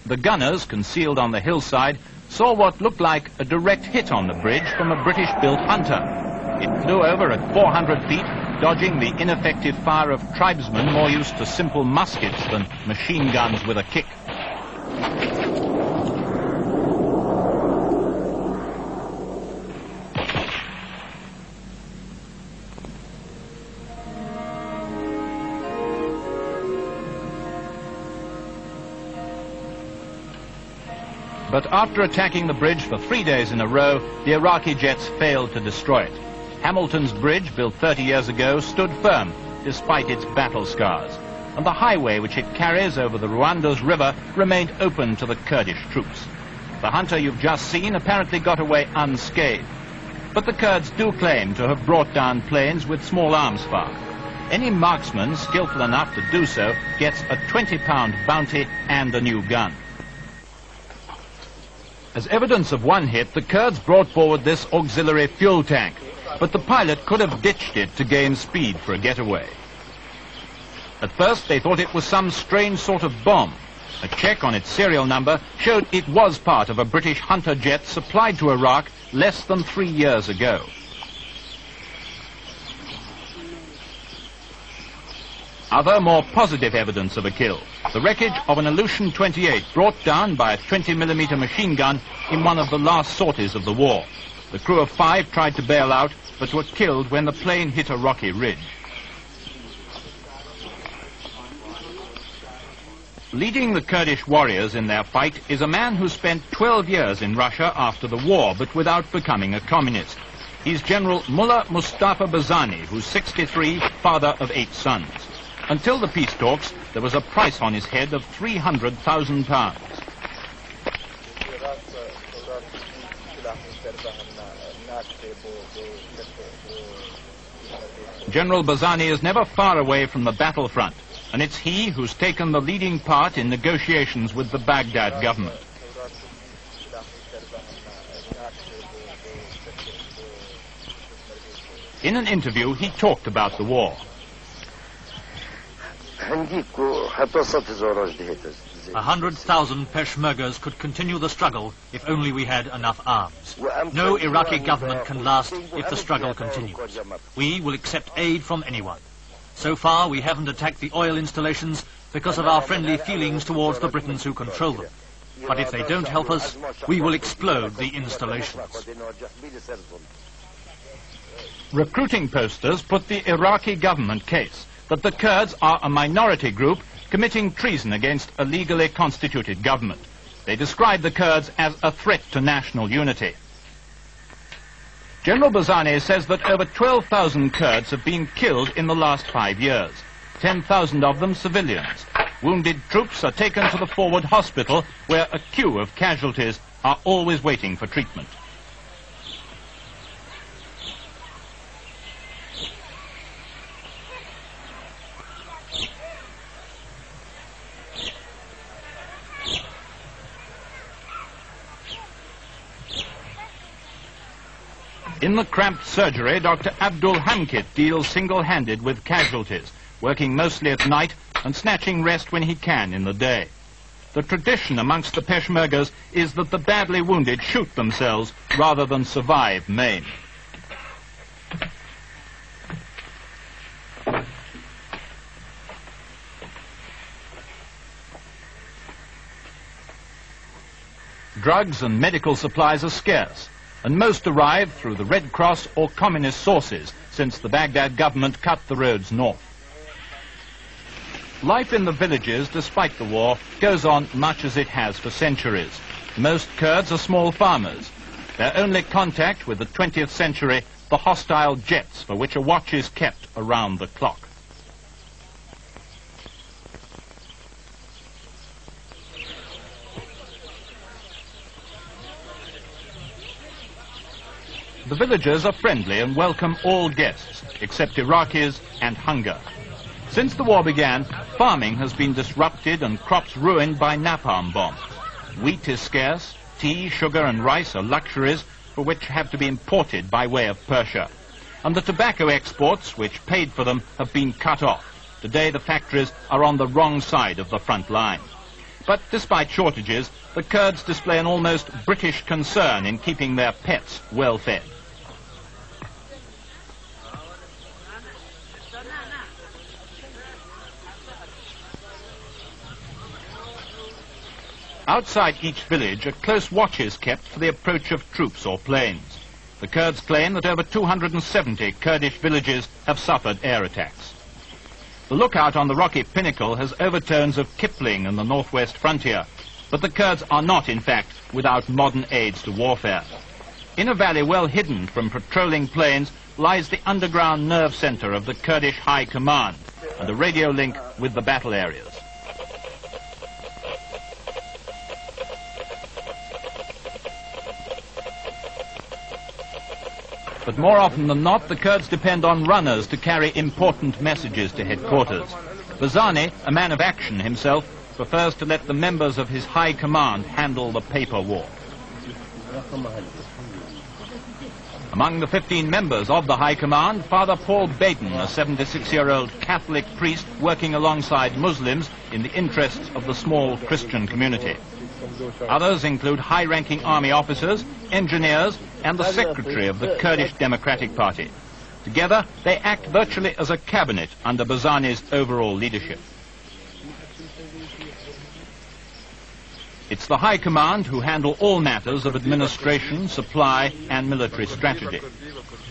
The gunners, concealed on the hillside, saw what looked like a direct hit on the bridge from a British-built Hunter. It flew over at 400 feet, dodging the ineffective fire of tribesmen more used to simple muskets than machine guns with a kick. But after attacking the bridge for 3 days in a row, the Iraqi jets failed to destroy it. Hamilton's bridge, built 30 years ago, stood firm despite its battle scars, and the highway which it carries over the Rwanda's river remained open to the Kurdish troops. The Hunter you've just seen apparently got away unscathed, but the Kurds do claim to have brought down planes with small arms fire. Any marksman skillful enough to do so gets a £20 bounty and a new gun. As evidence of one hit, the Kurds brought forward this auxiliary fuel tank, but the pilot could have ditched it to gain speed for a getaway. At first they thought it was some strange sort of bomb. A check on its serial number showed it was part of a British Hunter jet supplied to Iraq less than 3 years ago. Other, more positive evidence of a kill: the wreckage of an Aleutian 28 brought down by a 20mm machine gun in one of the last sorties of the war. The crew of 5 tried to bail out, but were killed when the plane hit a rocky ridge. Leading the Kurdish warriors in their fight is a man who spent 12 years in Russia after the war, but without becoming a communist. He's General Mullah Mustafa Bazani, who's 63, father of 8 sons. Until the peace talks, there was a price on his head of £300,000. General Bazani is never far away from the battlefront, and it's he who's taken the leading part in negotiations with the Baghdad government. In an interview, he talked about the war. 100,000 Peshmergas could continue the struggle if only we had enough arms. No Iraqi government can last if the struggle continues. We will accept aid from anyone. So far, we haven't attacked the oil installations because of our friendly feelings towards the Britons who control them. But if they don't help us, we will explode the installations. Recruiting posters put the Iraqi government case that the Kurds are a minority group committing treason against a legally constituted government. They describe the Kurds as a threat to national unity. General Bazani says that over 12,000 Kurds have been killed in the last 5 years, 10,000 of them civilians. Wounded troops are taken to the forward hospital, where a queue of casualties are always waiting for treatment. In the cramped surgery, Dr. Abdul Hamkit deals single-handed with casualties, working mostly at night and snatching rest when he can in the day. The tradition amongst the Peshmergas is that the badly wounded shoot themselves rather than survive maimed. Drugs and medical supplies are scarce, and most arrive through the Red Cross or communist sources, since the Baghdad government cut the roads north. Life in the villages, despite the war, goes on much as it has for centuries. Most Kurds are small farmers. Their only contact with the 20th century, the hostile jets for which a watch is kept around the clock. The villagers are friendly and welcome all guests, except Iraqis and hunger. Since the war began, farming has been disrupted and crops ruined by napalm bombs. Wheat is scarce, tea, sugar and rice are luxuries for which have to be imported by way of Persia. And the tobacco exports, which paid for them, have been cut off. Today the factories are on the wrong side of the front line. But despite shortages, the Kurds display an almost British concern in keeping their pets well fed. Outside each village, a close watch is kept for the approach of troops or planes. The Kurds claim that over 270 Kurdish villages have suffered air attacks. The lookout on the rocky pinnacle has overtones of Kipling and the northwest frontier, but the Kurds are not, in fact, without modern aids to warfare. In a valley well hidden from patrolling planes lies the underground nerve center of the Kurdish High Command and a radio link with the battle areas. But more often than not, the Kurds depend on runners to carry important messages to headquarters. Bazani, a man of action himself, prefers to let the members of his high command handle the paper war. Among the 15 members of the high command, Father Paul Baden, a 76-year-old Catholic priest working alongside Muslims in the interests of the small Christian community. Others include high-ranking army officers, engineers, and the secretary of the Kurdish Democratic Party. Together, they act virtually as a cabinet under Bazani's overall leadership. It's the High Command who handle all matters of administration, supply, and military strategy.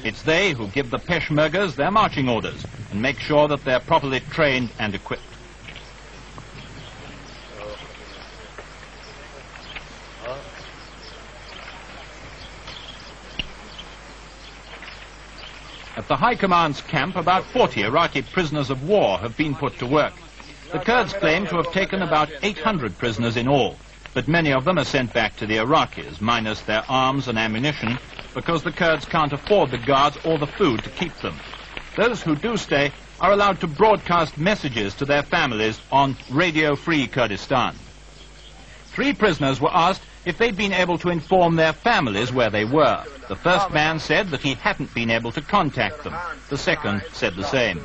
It's they who give the Peshmergas their marching orders and make sure that they're properly trained and equipped. At the High Command's camp, about 40 Iraqi prisoners of war have been put to work. The Kurds claim to have taken about 800 prisoners in all, but many of them are sent back to the Iraqis, minus their arms and ammunition, because the Kurds can't afford the guards or the food to keep them. Those who do stay are allowed to broadcast messages to their families on Radio Free Kurdistan. 3 prisoners were asked if they'd been able to inform their families where they were. The first man said that he hadn't been able to contact them. The second said the same.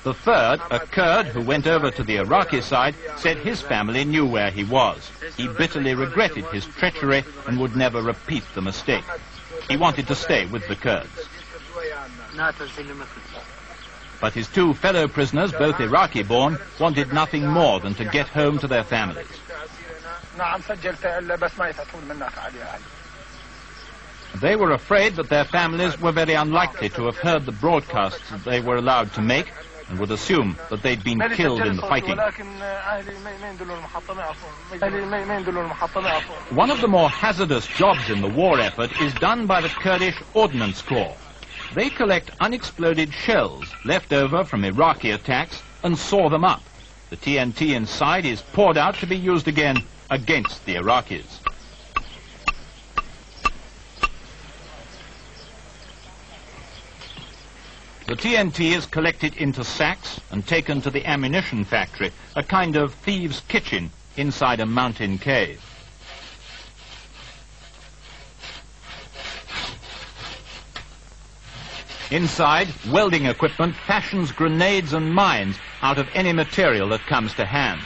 The third, a Kurd who went over to the Iraqi side, said his family knew where he was. He bitterly regretted his treachery and would never repeat the mistake. He wanted to stay with the Kurds. But his 2 fellow prisoners, both Iraqi-born, wanted nothing more than to get home to their families. They were afraid that their families were very unlikely to have heard the broadcasts that they were allowed to make and would assume that they'd been killed in the fighting. One of the more hazardous jobs in the war effort is done by the Kurdish Ordnance Corps. They collect unexploded shells left over from Iraqi attacks and saw them up. The TNT inside is poured out to be used again against the Iraqis. The TNT is collected into sacks and taken to the ammunition factory, a kind of thieves' kitchen inside a mountain cave. Inside, welding equipment fashions grenades and mines out of any material that comes to hand.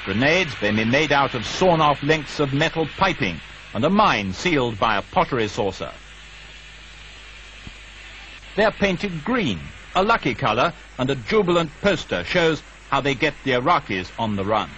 Grenades may be made out of sawn-off lengths of metal piping and a mine sealed by a pottery saucer. They're painted green, a lucky color, and a jubilant poster shows how they get the Iraqis on the run.